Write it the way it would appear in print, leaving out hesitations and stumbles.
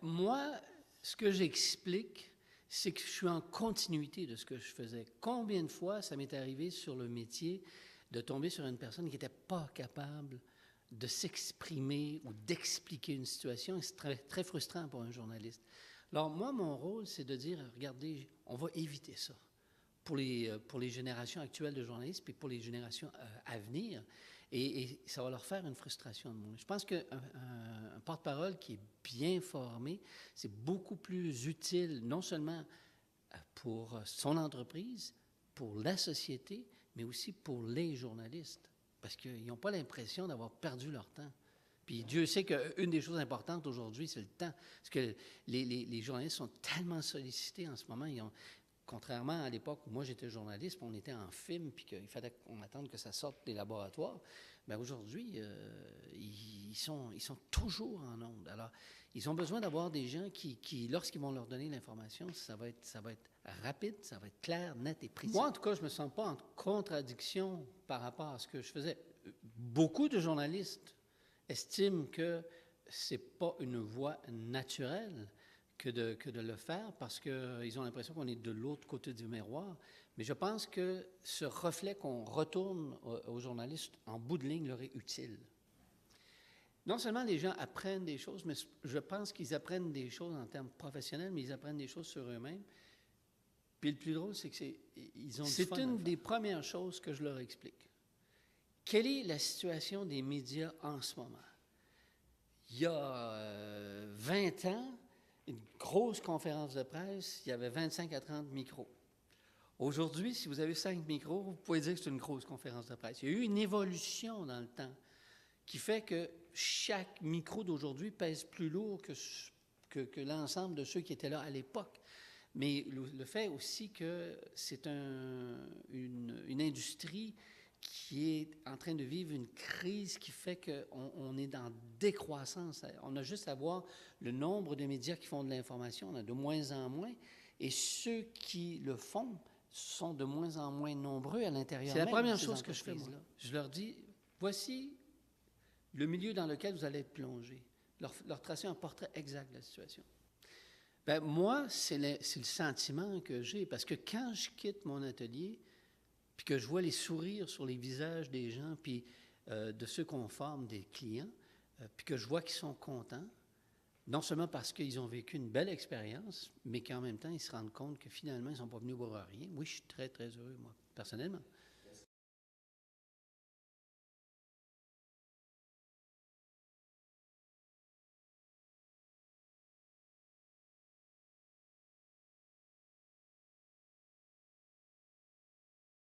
moi, ce que j'explique, c'est que je suis en continuité de ce que je faisais. Combien de fois ça m'est arrivé sur le métier de tomber sur une personne qui n'était pas capable de s'exprimer ou d'expliquer une situation, et c'est très, très frustrant pour un journaliste. Alors, moi, mon rôle, c'est de dire, regardez, on va éviter ça pour les générations actuelles de journalistes, puis pour les générations à venir, et ça va leur faire une frustration de moins. Je pense qu'un porte-parole qui est bien formé, c'est beaucoup plus utile, non seulement pour son entreprise, pour la société, mais aussi pour les journalistes, parce qu'ils n'ont pas l'impression d'avoir perdu leur temps. Puis Dieu sait qu'une des choses importantes aujourd'hui, c'est le temps. Parce que les journalistes sont tellement sollicités en ce moment. Contrairement à l'époque où moi j'étais journaliste, puis on était en film, puis qu'il fallait qu'on attende que ça sorte des laboratoires, bien aujourd'hui, ils sont toujours en ondes. Alors, ils ont besoin d'avoir des gens qui lorsqu'ils vont leur donner l'information, ça va être rapide, ça va être clair, net et précis. Moi, en tout cas, je ne me sens pas en contradiction par rapport à ce que je faisais. Beaucoup de journalistes estiment que ce n'est pas une voie naturelle que de le faire parce qu'ils ont l'impression qu'on est de l'autre côté du miroir. Mais je pense que ce reflet qu'on retourne aux journalistes, en bout de ligne, leur est utile. Non seulement les gens apprennent des choses, mais je pense qu'ils apprennent des choses en termes professionnels, mais ils apprennent des choses sur eux-mêmes. Puis le plus drôle, c'est que c'est une des premières choses que je leur explique. Quelle est la situation des médias en ce moment? Il y a 20 ans, une grosse conférence de presse, il y avait 25 à 30 micros. Aujourd'hui, si vous avez 5 micros, vous pouvez dire que c'est une grosse conférence de presse. Il y a eu une évolution dans le temps qui fait que chaque micro d'aujourd'hui pèse plus lourd que l'ensemble de ceux qui étaient là à l'époque. Mais le fait aussi que c'est une industrie qui est en train de vivre une crise qui fait qu'on est dans décroissance. On a juste à voir le nombre de médias qui font de l'information, on a de moins en moins, et ceux qui le font sont de moins en moins nombreux à l'intérieur. C'est la première chose que je fais, moi. Je leur dis, voici le milieu dans lequel vous allez être plongé. Leur tracer un portrait exact de la situation. Bien, moi, c'est le sentiment que j'ai, parce que quand je quitte mon atelier, puis que je vois les sourires sur les visages des gens, puis de ceux qu'on forme, des clients, puis que je vois qu'ils sont contents, non seulement parce qu'ils ont vécu une belle expérience, mais qu'en même temps, ils se rendent compte que finalement, ils ne sont pas venus voir rien. Oui, je suis très, très heureux, moi, personnellement.